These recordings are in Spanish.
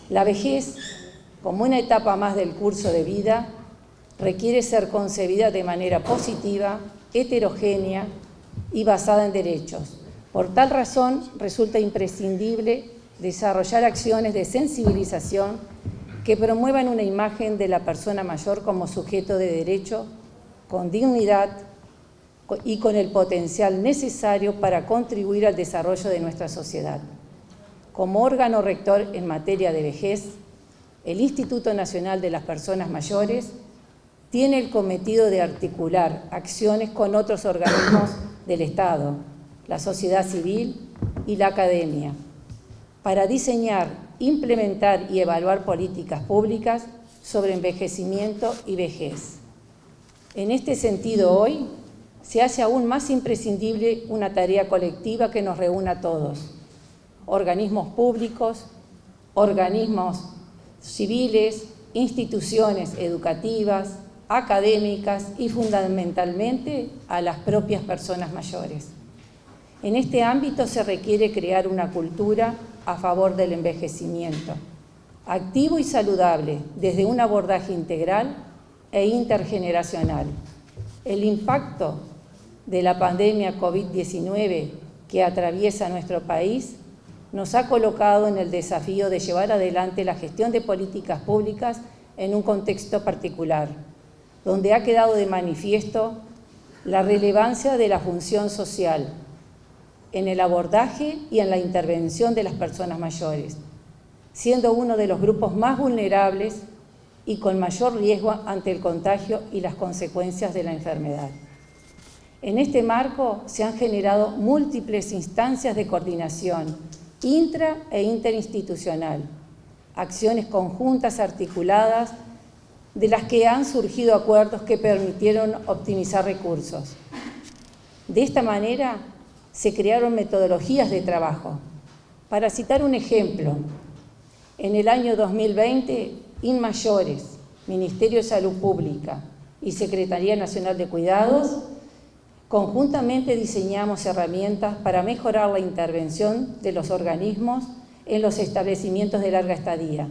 La vejez, como una etapa más del curso de vida, requiere ser concebida de manera positiva, heterogénea y basada en derechos. Por tal razón, resulta imprescindible desarrollar acciones de sensibilización que promuevan una imagen de la persona mayor como sujeto de derecho, con dignidad y con el potencial necesario para contribuir al desarrollo de nuestra sociedad. Como órgano rector en materia de vejez, el Instituto Nacional de las Personas Mayores tiene el cometido de articular acciones con otros organismos del Estado, la sociedad civil y la academia, para diseñar, implementar y evaluar políticas públicas sobre envejecimiento y vejez. En este sentido, hoy se hace aún más imprescindible una tarea colectiva que nos reúna a todos: organismos públicos, organismos civiles, instituciones educativas, académicas y fundamentalmente a las propias personas mayores. En este ámbito se requiere crear una cultura a favor del envejecimiento, activo y saludable, desde un abordaje integral e intergeneracional. El impacto de la pandemia COVID-19 que atraviesa nuestro país nos ha colocado en el desafío de llevar adelante la gestión de políticas públicas en un contexto particular, donde ha quedado de manifiesto la relevancia de la función social en el abordaje y en la intervención de las personas mayores, siendo uno de los grupos más vulnerables y con mayor riesgo ante el contagio y las consecuencias de la enfermedad. En este marco se han generado múltiples instancias de coordinación intra e interinstitucional, acciones conjuntas articuladas de las que han surgido acuerdos que permitieron optimizar recursos. De esta manera se crearon metodologías de trabajo. Para citar un ejemplo, en el año 2020, INMAYORES, Ministerio de Salud Pública y Secretaría Nacional de Cuidados, conjuntamente diseñamos herramientas para mejorar la intervención de los organismos en los establecimientos de larga estadía.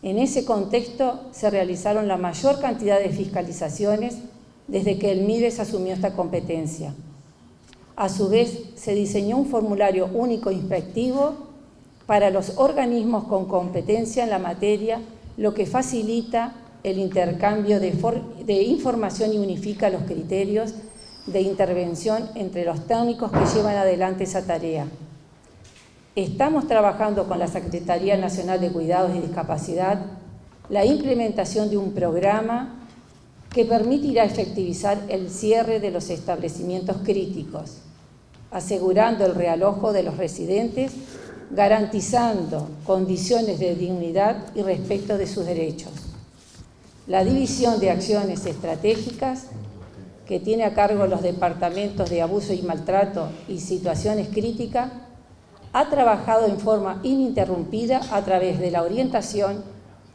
En ese contexto se realizaron la mayor cantidad de fiscalizaciones desde que el MIDES asumió esta competencia. A su vez, se diseñó un formulario único inspectivo para los organismos con competencia en la materia, lo que facilita el intercambio de información y unifica los criterios de intervención entre los técnicos que llevan adelante esa tarea. Estamos trabajando con la Secretaría Nacional de Cuidados y Discapacidad la implementación de un programa que permitirá efectivizar el cierre de los establecimientos críticos, asegurando el realojo de los residentes, garantizando condiciones de dignidad y respeto de sus derechos. La División de Acciones Estratégicas, que tiene a cargo los departamentos de abuso y maltrato y situaciones críticas, ha trabajado en forma ininterrumpida a través de la orientación,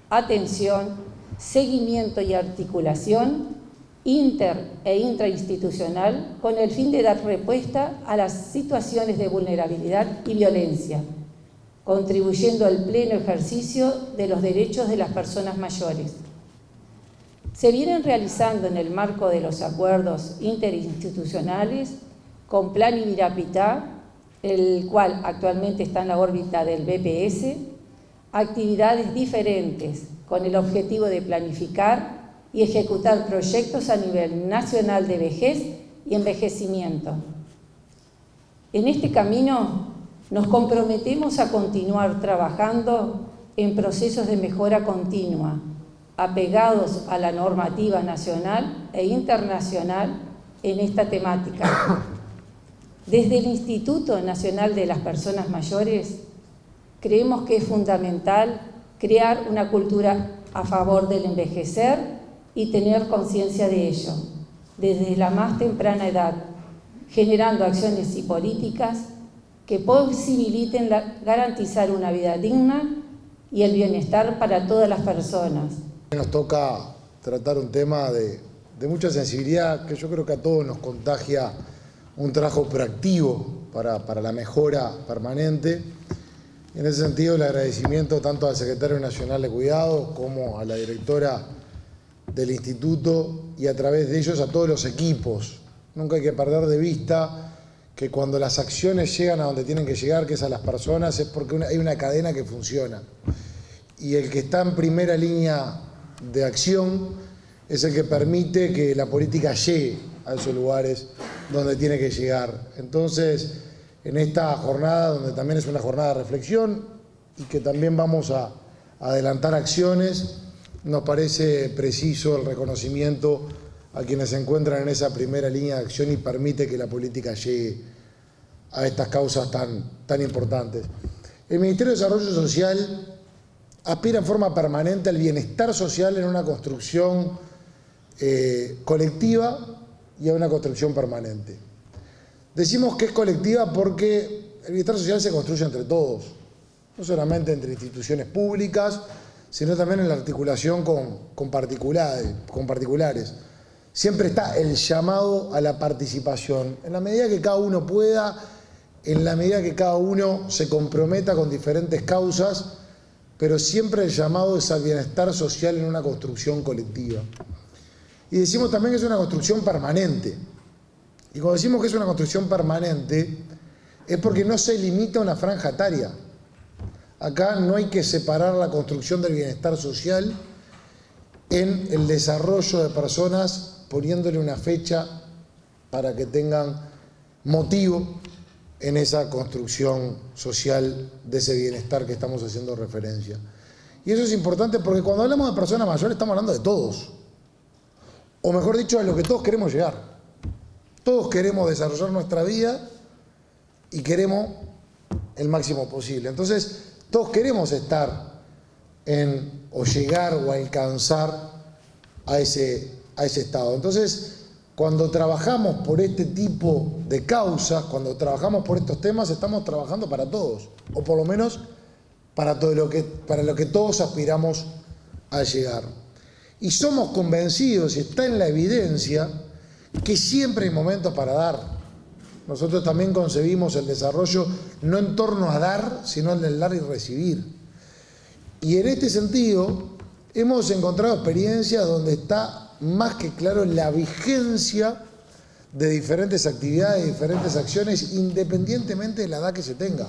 atención, seguimiento y articulación inter e intrainstitucional con el fin de dar respuesta a las situaciones de vulnerabilidad y violencia, contribuyendo al pleno ejercicio de los derechos de las personas mayores. Se vienen realizando en el marco de los acuerdos interinstitucionales con Plan Ibirapitá, el cual actualmente está en la órbita del BPS, actividades diferentes con el objetivo de planificar y ejecutar proyectos a nivel nacional de vejez y envejecimiento. En este camino nos comprometemos a continuar trabajando en procesos de mejora continua, apegados a la normativa nacional e internacional en esta temática. Desde el Instituto Nacional de las Personas Mayores, creemos que es fundamental crear una cultura a favor del envejecer y tener conciencia de ello, desde la más temprana edad, generando acciones y políticas que posibiliten garantizar una vida digna y el bienestar para todas las personas. Nos toca tratar un tema de mucha sensibilidad que yo creo que a todos nos contagia un trabajo proactivo para la mejora permanente. En ese sentido, el agradecimiento tanto al Secretario Nacional de Cuidado como a la directora del Instituto y a través de ellos a todos los equipos. Nunca hay que perder de vista que cuando las acciones llegan a donde tienen que llegar, que es a las personas, es porque hay una cadena que funciona. Y el que está en primera línea de acción es el que permite que la política llegue a esos lugares donde tiene que llegar. Entonces, en esta jornada, donde también es una jornada de reflexión y que también vamos a adelantar acciones, nos parece preciso el reconocimiento a quienes se encuentran en esa primera línea de acción y permite que la política llegue a estas causas tan importantes. El Ministerio de Desarrollo Social aspira en forma permanente al bienestar social en una construcción colectiva y a una construcción permanente. Decimos que es colectiva porque el bienestar social se construye entre todos, no solamente entre instituciones públicas, sino también en la articulación con particulares. Siempre está el llamado a la participación, en la medida que cada uno pueda, en la medida que cada uno se comprometa con diferentes causas, pero siempre el llamado es al bienestar social en una construcción colectiva. Y decimos también que es una construcción permanente. Y cuando decimos que es una construcción permanente, es porque no se limita a una franja etaria. Acá no hay que separar la construcción del bienestar social en el desarrollo de personas poniéndole una fecha para que tengan motivo en esa construcción social de ese bienestar que estamos haciendo referencia. Y eso es importante porque cuando hablamos de personas mayores estamos hablando de todos. O mejor dicho, a lo que todos queremos llegar. Todos queremos desarrollar nuestra vida y queremos el máximo posible. Entonces, todos queremos estar o llegar o alcanzar a ese estado. Entonces, cuando trabajamos por este tipo de causas, cuando trabajamos por estos temas, estamos trabajando para todos, o por lo menos para lo que todos aspiramos a llegar. Y somos convencidos, y está en la evidencia, que siempre hay momentos para dar. Nosotros también concebimos el desarrollo no en torno a dar, sino en el dar y recibir. Y en este sentido, hemos encontrado experiencias donde está más que claro la vigencia de diferentes actividades, de diferentes acciones, independientemente de la edad que se tenga.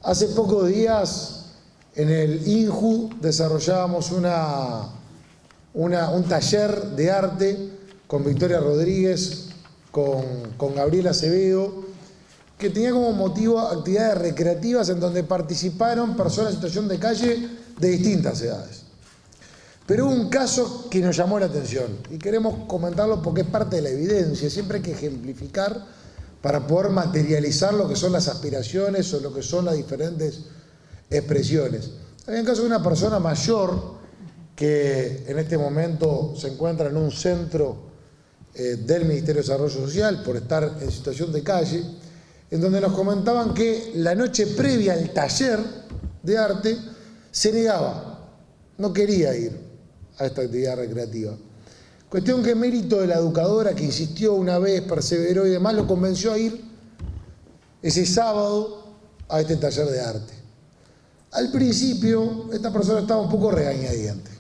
Hace pocos días en el INJU desarrollábamos un taller de arte con Victoria Rodríguez, con Gabriela Acevedo, que tenía como motivo actividades recreativas en donde participaron personas en situación de calle de distintas edades. Pero hubo un caso que nos llamó la atención y queremos comentarlo porque es parte de la evidencia. Siempre hay que ejemplificar para poder materializar lo que son las aspiraciones o lo que son las diferentes expresiones. Hay un caso de una persona mayor que en este momento se encuentra en un centro del Ministerio de Desarrollo Social por estar en situación de calle, en donde nos comentaban que la noche previa al taller de arte se negaba, no quería ir a esta actividad recreativa. Cuestión que mérito de la educadora que insistió una vez, perseveró y demás, lo convenció a ir ese sábado a este taller de arte. Al principio esta persona estaba un poco regañadiente,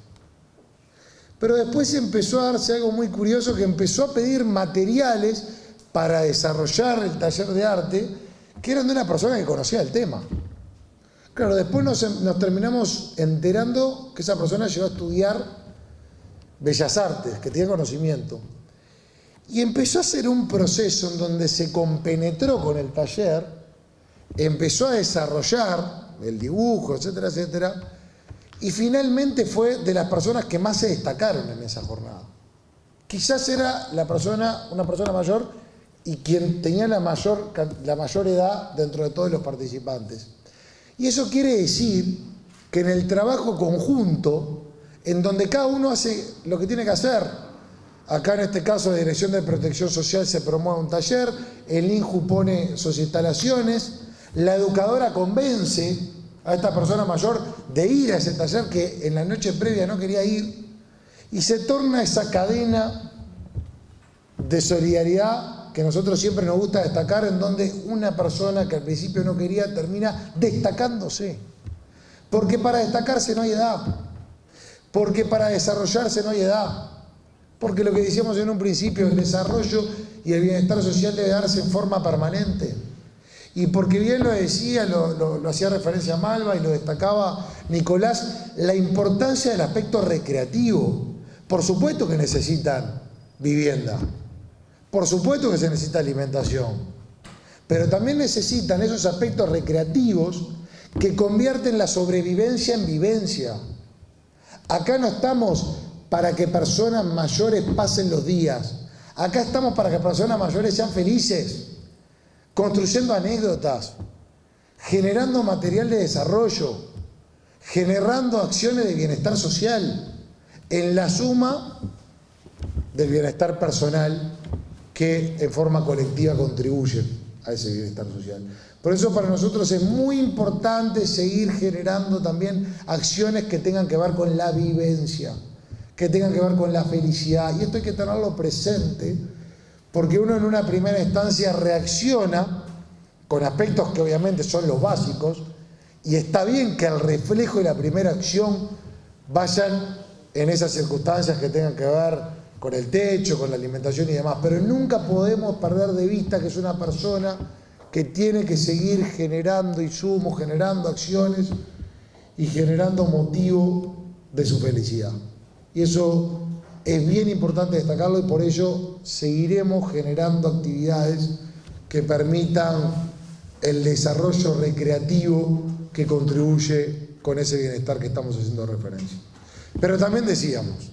pero después empezó a darse algo muy curioso, que empezó a pedir materiales para desarrollar el taller de arte que eran de una persona que conocía el tema. Claro, después nos terminamos enterando que esa persona llegó a estudiar Bellas Artes, que tiene conocimiento. Y empezó a hacer un proceso en donde se compenetró con el taller, empezó a desarrollar el dibujo, etcétera, etcétera, y finalmente fue de las personas que más se destacaron en esa jornada. Quizás era una persona mayor y quien tenía la mayor edad dentro de todos los participantes. Y eso quiere decir que en el trabajo conjunto, en donde cada uno hace lo que tiene que hacer, acá en este caso la Dirección de Protección Social se promueve un taller, el INJU pone sus instalaciones, la educadora convence a esta persona mayor de ir a ese taller que en la noche previa no quería ir, y se torna esa cadena de solidaridad que nosotros siempre nos gusta destacar, en donde una persona que al principio no quería termina destacándose. Porque para destacarse no hay edad. Porque para desarrollarse no hay edad. Porque lo que decíamos en un principio, el desarrollo y el bienestar social debe darse en forma permanente. Y porque bien lo decía, lo hacía referencia a Malva y lo destacaba Nicolás, la importancia del aspecto recreativo. Por supuesto que necesitan vivienda, por supuesto que se necesita alimentación, pero también necesitan esos aspectos recreativos que convierten la sobrevivencia en vivencia. Acá no estamos para que personas mayores pasen los días, acá estamos para que personas mayores sean felices, construyendo anécdotas, generando material de desarrollo, generando acciones de bienestar social, en la suma del bienestar personal que en forma colectiva contribuye a ese bienestar social. Por eso para nosotros es muy importante seguir generando también acciones que tengan que ver con la vivencia, que tengan que ver con la felicidad. Y esto hay que tenerlo presente, porque uno en una primera instancia reacciona con aspectos que obviamente son los básicos, y está bien que el reflejo y la primera acción vayan en esas circunstancias que tengan que ver con el techo, con la alimentación y demás, pero nunca podemos perder de vista que es una persona que tiene que seguir generando insumos, generando acciones y generando motivo de su felicidad. Y eso es bien importante destacarlo, y por ello seguiremos generando actividades que permitan el desarrollo recreativo que contribuye con ese bienestar que estamos haciendo referencia. Pero también decíamos,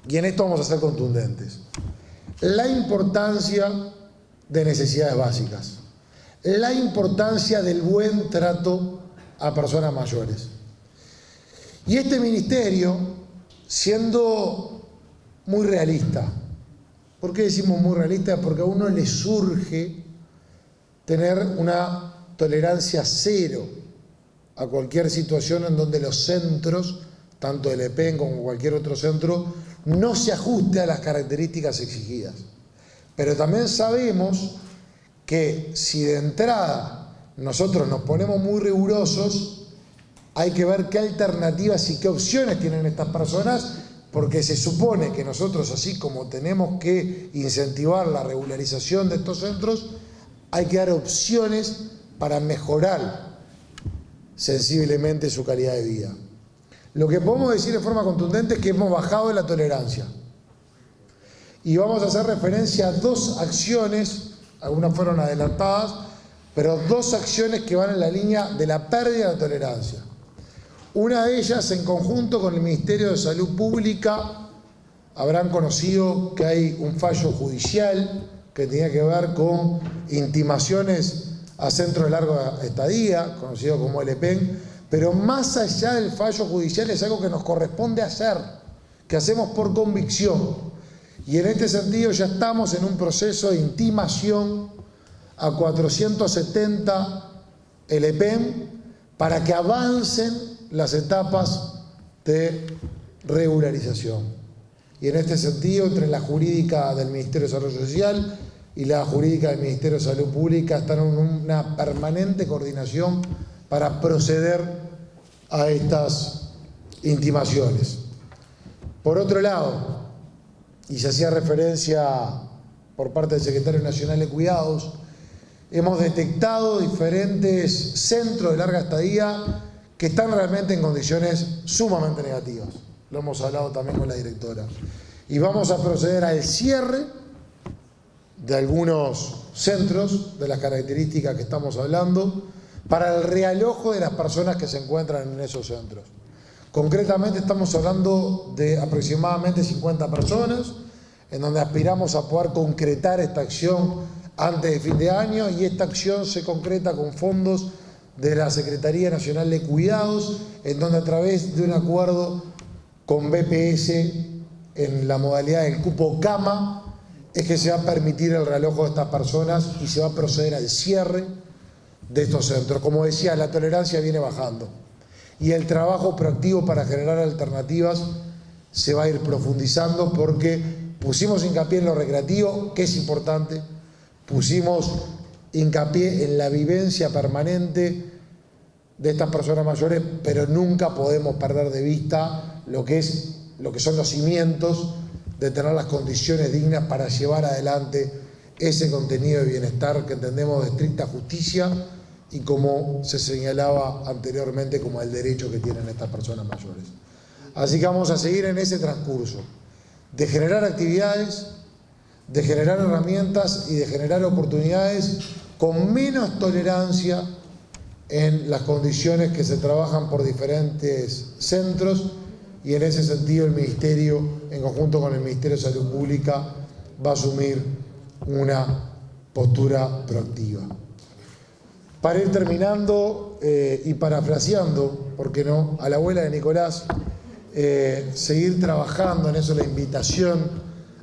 y en esto vamos a ser contundentes, la importancia de necesidades básicas, la importancia del buen trato a personas mayores. Y este ministerio, siendo muy realista, ¿por qué decimos muy realista? Porque a uno le surge tener una tolerancia cero a cualquier situación en donde los centros, tanto el EPEN como cualquier otro centro, no se ajuste a las características exigidas. Pero también sabemos que si de entrada nosotros nos ponemos muy rigurosos, hay que ver qué alternativas y qué opciones tienen estas personas, porque se supone que nosotros, así como tenemos que incentivar la regularización de estos centros, hay que dar opciones para mejorar sensiblemente su calidad de vida. Lo que podemos decir de forma contundente es que hemos bajado la tolerancia. Y vamos a hacer referencia a dos acciones, algunas fueron adelantadas, pero dos acciones que van en la línea de la pérdida de la tolerancia. Una de ellas, en conjunto con el Ministerio de Salud Pública, habrán conocido que hay un fallo judicial que tenía que ver con intimaciones a centros de larga estadía, conocido como el EPEN, pero más allá del fallo judicial es algo que nos corresponde hacer, que hacemos por convicción. Y en este sentido ya estamos en un proceso de intimación a 470 el EPEN para que avancen las etapas de regularización. Y en este sentido, entre la jurídica del Ministerio de Desarrollo Social y la jurídica del Ministerio de Salud Pública están en una permanente coordinación para proceder a estas intimaciones. Por otro lado, y se hacía referencia por parte del Secretario Nacional de Cuidados, hemos detectado diferentes centros de larga estadía que están realmente en condiciones sumamente negativas. Lo hemos hablado también con la directora. Y vamos a proceder al cierre de algunos centros de las características que estamos hablando para el realojo de las personas que se encuentran en esos centros. Concretamente estamos hablando de aproximadamente 50 personas, en donde aspiramos a poder concretar esta acción antes de fin de año, y esta acción se concreta con fondos de la Secretaría Nacional de Cuidados, en donde a través de un acuerdo con BPS en la modalidad del cupo cama es que se va a permitir el realojo de estas personas y se va a proceder al cierre de estos centros. Como decía, la tolerancia viene bajando y el trabajo proactivo para generar alternativas se va a ir profundizando, porque Pusimos hincapié en lo recreativo, que es importante, pusimos hincapié en la vivencia permanente de estas personas mayores, pero nunca podemos perder de vista lo que son los cimientos de tener las condiciones dignas para llevar adelante ese contenido de bienestar que entendemos de estricta justicia y como se señalaba anteriormente como el derecho que tienen estas personas mayores. Así que vamos a seguir en ese transcurso de generar actividades, de generar herramientas y de generar oportunidades con menos tolerancia en las condiciones que se trabajan por diferentes centros, y en ese sentido el Ministerio, en conjunto con el Ministerio de Salud Pública, va a asumir una postura proactiva. Para ir terminando y parafraseando, ¿por qué no?, a la abuela de Nicolás, seguir trabajando en eso, la invitación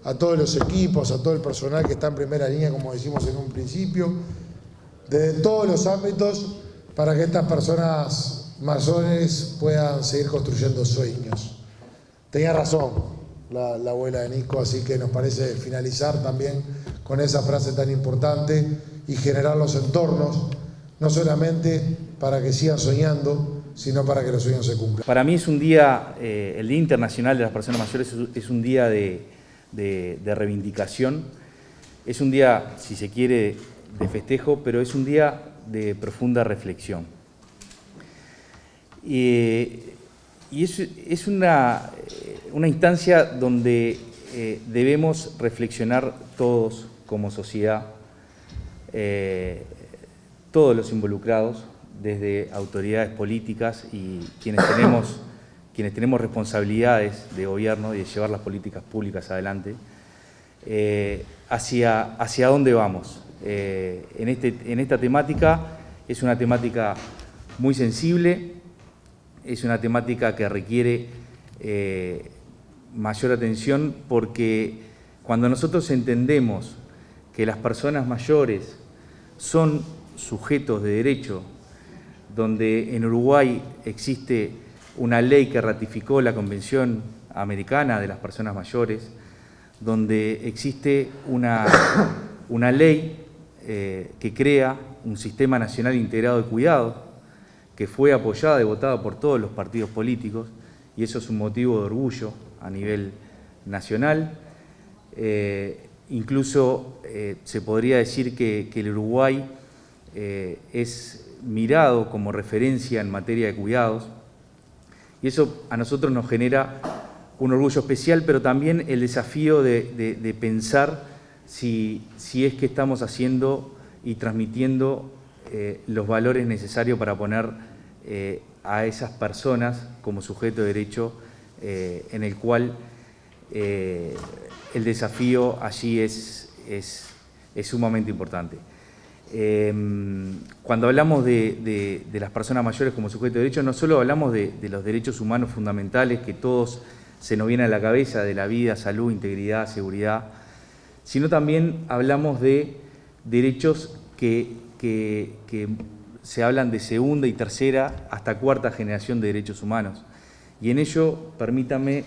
a todos los equipos, a todo el personal que está en primera línea, como decimos en un principio, desde todos los ámbitos, para que estas personas mayores puedan seguir construyendo sueños. Tenía razón la abuela de Nico, así que nos parece finalizar también con esa frase tan importante y generar los entornos, no solamente para que sigan soñando, sino para que los sueños se cumplan. Para mí es un día, el Día Internacional de las Personas Mayores es un día de reivindicación, es un día, si se quiere, de festejo, pero es un día de profunda reflexión. Y es una instancia donde debemos reflexionar todos como sociedad, todos los involucrados, desde autoridades políticas y quienes tenemos responsabilidades de gobierno y de llevar las políticas públicas adelante, hacia dónde vamos. En esta temática es una temática muy sensible, es una temática que requiere mayor atención, porque cuando nosotros entendemos que las personas mayores son sujetos de derecho, donde en Uruguay existe una ley que ratificó la Convención Americana de las Personas Mayores, donde existe una ley que crea un Sistema Nacional Integrado de Cuidado, que fue apoyada y votada por todos los partidos políticos, y eso es un motivo de orgullo a nivel nacional. Incluso se podría decir que el Uruguay es mirado como referencia en materia de cuidados, y eso a nosotros nos genera un orgullo especial, pero también el desafío de pensar si es que estamos haciendo y transmitiendo los valores necesarios para poner a esas personas como sujeto de derecho, en el cual el desafío allí es sumamente importante. Cuando hablamos de las personas mayores como sujeto de derecho, no solo hablamos de los derechos humanos fundamentales que todos se nos viene a la cabeza, de la vida, salud, integridad, seguridad, sino también hablamos de derechos que se hablan de segunda y tercera hasta cuarta generación de derechos humanos. Y en ello, permítame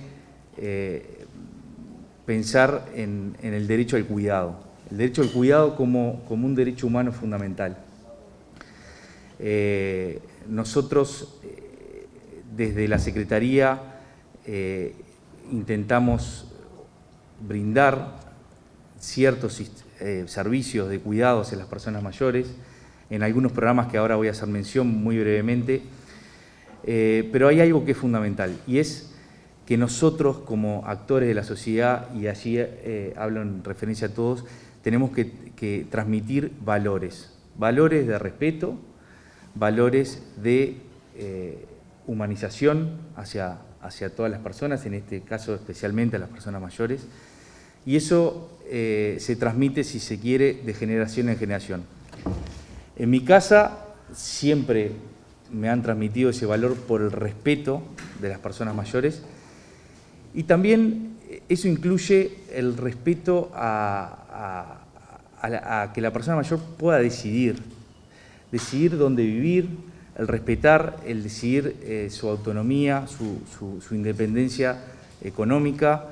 pensar en el derecho al cuidado. El derecho al cuidado como un derecho humano fundamental. Nosotros, desde la Secretaría, intentamos brindar ciertos servicios de cuidados a las personas mayores, en algunos programas que ahora voy a hacer mención muy brevemente, pero hay algo que es fundamental, y es que nosotros como actores de la sociedad, y allí hablo en referencia a todos, tenemos que transmitir valores de respeto, valores de humanización hacia todas las personas, en este caso especialmente a las personas mayores, y eso se transmite, si se quiere, de generación en generación. En mi casa siempre me han transmitido ese valor por el respeto de las personas mayores, y también eso incluye el respeto a que la persona mayor pueda decidir dónde vivir, el respetar, el decidir su autonomía, su independencia económica,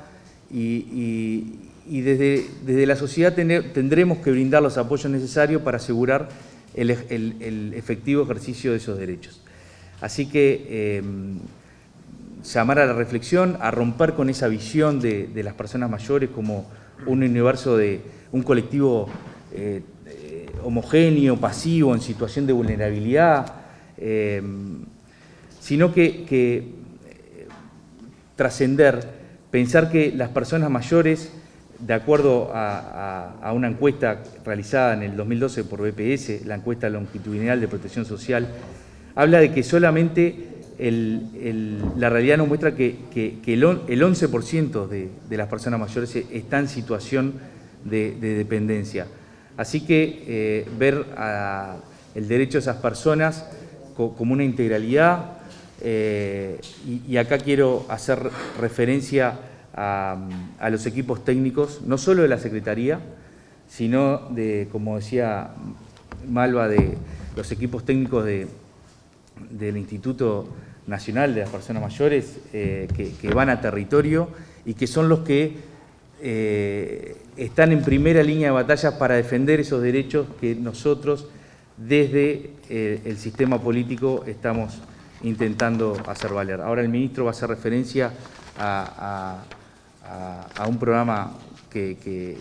y desde la sociedad tendremos que brindar los apoyos necesarios para asegurar el efectivo ejercicio de esos derechos. Así que llamar a la reflexión, a romper con esa visión de las personas mayores como un universo un colectivo homogéneo, pasivo, en situación de vulnerabilidad, sino que trascender, pensar que las personas mayores, de acuerdo a una encuesta realizada en el 2012 por BPS, la encuesta longitudinal de protección social, habla de que solamente la realidad nos muestra que el 11% de las personas mayores está en situación de dependencia. Así que ver el derecho de esas personas como una integralidad, y acá quiero hacer referencia a los equipos técnicos, no solo de la Secretaría, sino de, como decía Malva, de los equipos técnicos del Instituto Nacional de las Personas Mayores, que van a territorio y que son los que están en primera línea de batalla para defender esos derechos que nosotros desde el sistema político estamos intentando hacer valer. Ahora el ministro va a hacer referencia a un programa que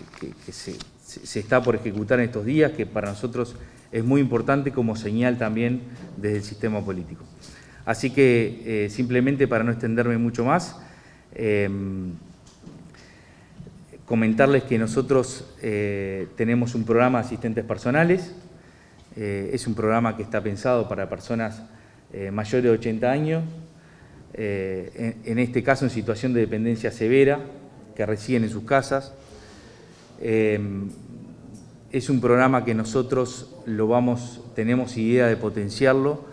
se está por ejecutar en estos días, que para nosotros es muy importante como señal también desde el sistema político. Así que simplemente para no extenderme mucho más, comentarles que nosotros tenemos un programa de asistentes personales. Es un programa que está pensado para personas mayores de 80 años, en este caso en situación de dependencia severa, que residen en sus casas. Es un programa que nosotros tenemos idea de potenciarlo,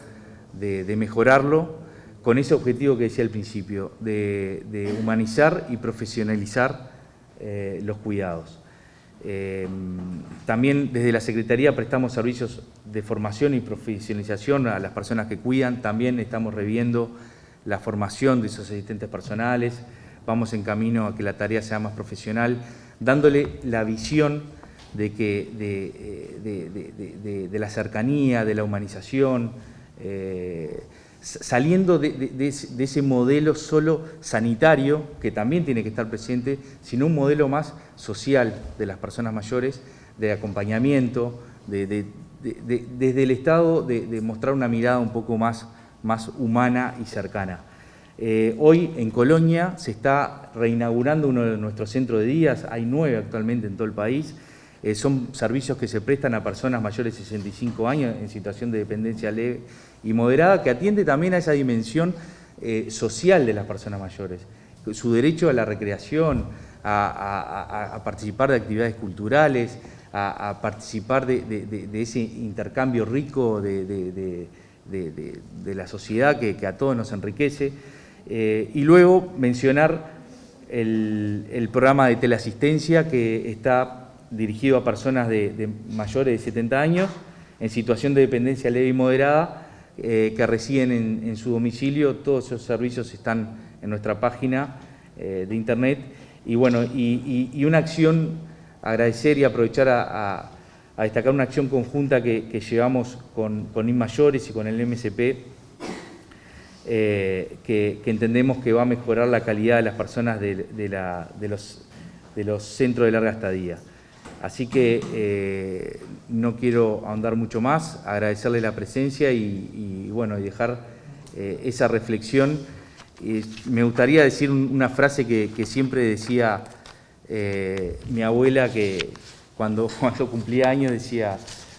de mejorarlo, con ese objetivo que decía al principio, de humanizar y profesionalizar los cuidados. También desde la Secretaría prestamos servicios de formación y profesionalización a las personas que cuidan. También estamos reviendo la formación de esos asistentes personales. Vamos en camino a que la tarea sea más profesional, dándole la visión de la cercanía, de la humanización, saliendo de ese modelo solo sanitario, que también tiene que estar presente, sino un modelo más social de las personas mayores, de acompañamiento, desde el Estado, de mostrar una mirada un poco más humana y cercana. Hoy en Colonia se está reinaugurando uno de nuestros centros de días, hay 9 actualmente en todo el país. Son servicios que se prestan a personas mayores de 65 años en situación de dependencia leve y moderada, que atiende también a esa dimensión social de las personas mayores, su derecho a la recreación, a participar de actividades culturales, a participar de ese intercambio rico de la sociedad que a todos nos enriquece. Y luego mencionar el programa de teleasistencia que está dirigido a personas de mayores de 70 años en situación de dependencia leve y moderada, que residen en su domicilio. Todos esos servicios están en nuestra página de internet. Y bueno, y una acción, agradecer y aprovechar a destacar una acción conjunta que llevamos con InMayores y con el MSP, que entendemos que va a mejorar la calidad de las personas de los centros de larga estadía. Así que no quiero ahondar mucho más, agradecerle la presencia y dejar esa reflexión. Me gustaría decir una frase que siempre decía mi abuela, que cuando cumplía años decía: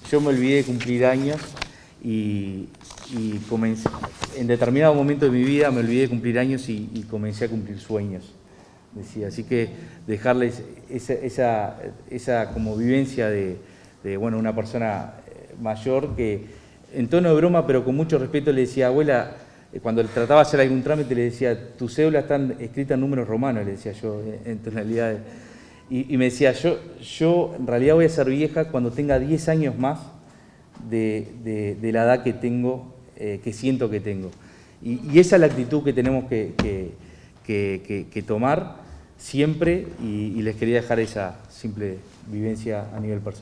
yo me olvidé de cumplir años y comencé, en determinado momento de mi vida me olvidé de cumplir años y comencé a cumplir sueños, decía. Así que dejarles esa como vivencia de una persona mayor que, en tono de broma pero con mucho respeto, le decía: abuela, cuando trataba de hacer algún trámite le decía: tu cédula está escrita en números romanos, le decía yo, en tonalidad. Y me decía: yo en realidad voy a ser vieja cuando tenga 10 años más de la edad que tengo, que siento que tengo. Y esa es la actitud que tenemos que tomar, siempre y les quería dejar esa simple vivencia a nivel personal.